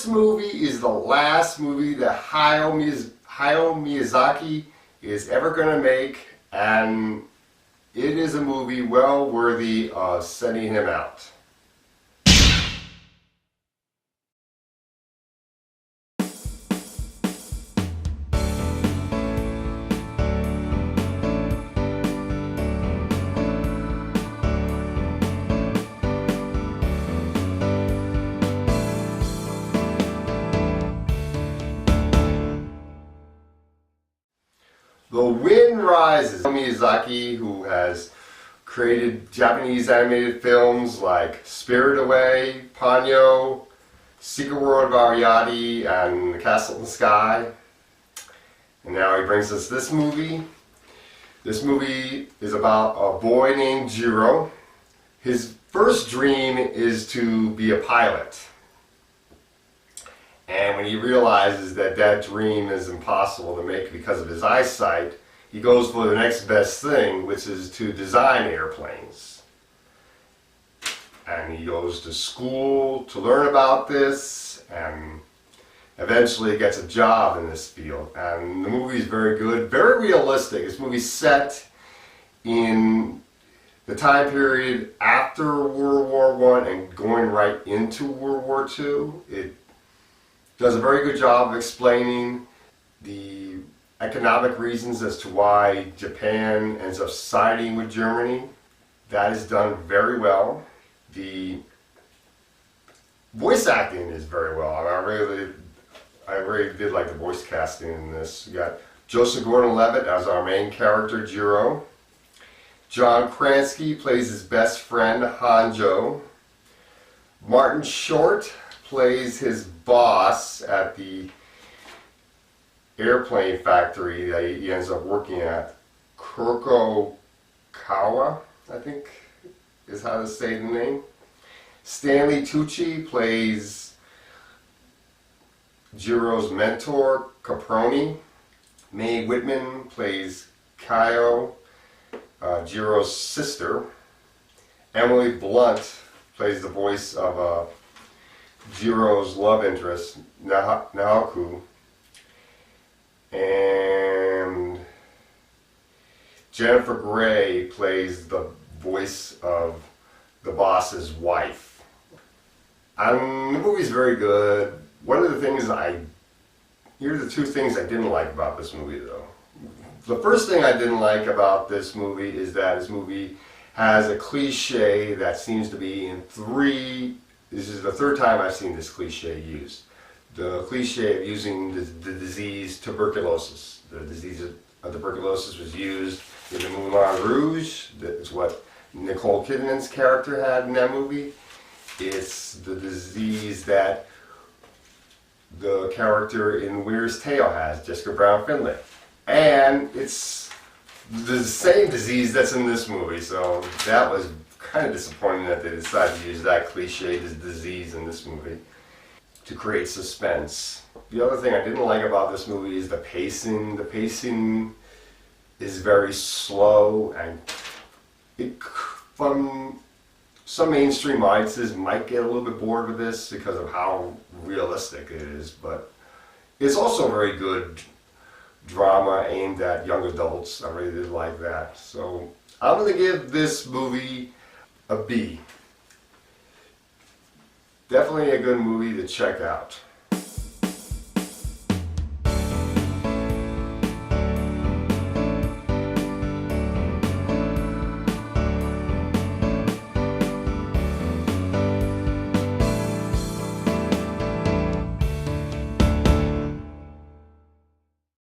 This movie is the last movie that Hayao Miyazaki is ever going to make, and it is a movie well worthy of sending him out. The Wind Rises. Miyazaki, who has created Japanese animated films like Spirited Away, Ponyo, Secret World of Ariadne, and The Castle in the Sky. And now he brings us this movie. This movie is about a boy named Jiro. His first dream is to be a pilot. And when he realizes that that dream is impossible to make because of his eyesight, he goes for the next best thing, which is to design airplanes. And he goes to school to learn about this, and eventually gets a job in this field. And the movie is very good, very realistic. This movie is set in the time period after World War I and going right into World War II. It does a very good job of explaining the economic reasons as to why Japan ends up siding with Germany. That is done very well. The voice acting is very well. I really did like the voice casting in this. You got Joseph Gordon-Levitt as our main character, Jiro. John Krasinski plays his best friend, Hanjo. Martin Short plays his boss at the airplane factory that he ends up working at. Kurokawa, I think is how to say the name. Stanley Tucci plays Jiro's mentor, Caproni. Mae Whitman plays Kaio, Jiro's sister. Emily Blunt plays the voice of Jiro's love interest, Nahaku. And Jennifer Grey plays the voice of the boss's wife. The movie's very good. One of the things here are the two things I didn't like about this movie though. The first thing I didn't like about this movie is that this movie has a cliche that seems to be in this is the third time I've seen this cliche used. The cliche of using the disease tuberculosis. The disease of tuberculosis was used in the Moulin Rouge. That's what Nicole Kidman's character had in that movie. It's the disease that the character in Weir's Tale has, Jessica Brown Finlay. And it's the same disease that's in this movie, so that was kind of disappointing that they decided to use that cliche, this disease, in this movie to create suspense. The other thing I didn't like about this movie is the pacing. The pacing is very slow, and some mainstream audiences might get a little bit bored with this because of how realistic it is, but it's also very good drama aimed at young adults. I really did like that. So I'm going to give this movie a B. Definitely a good movie to check out.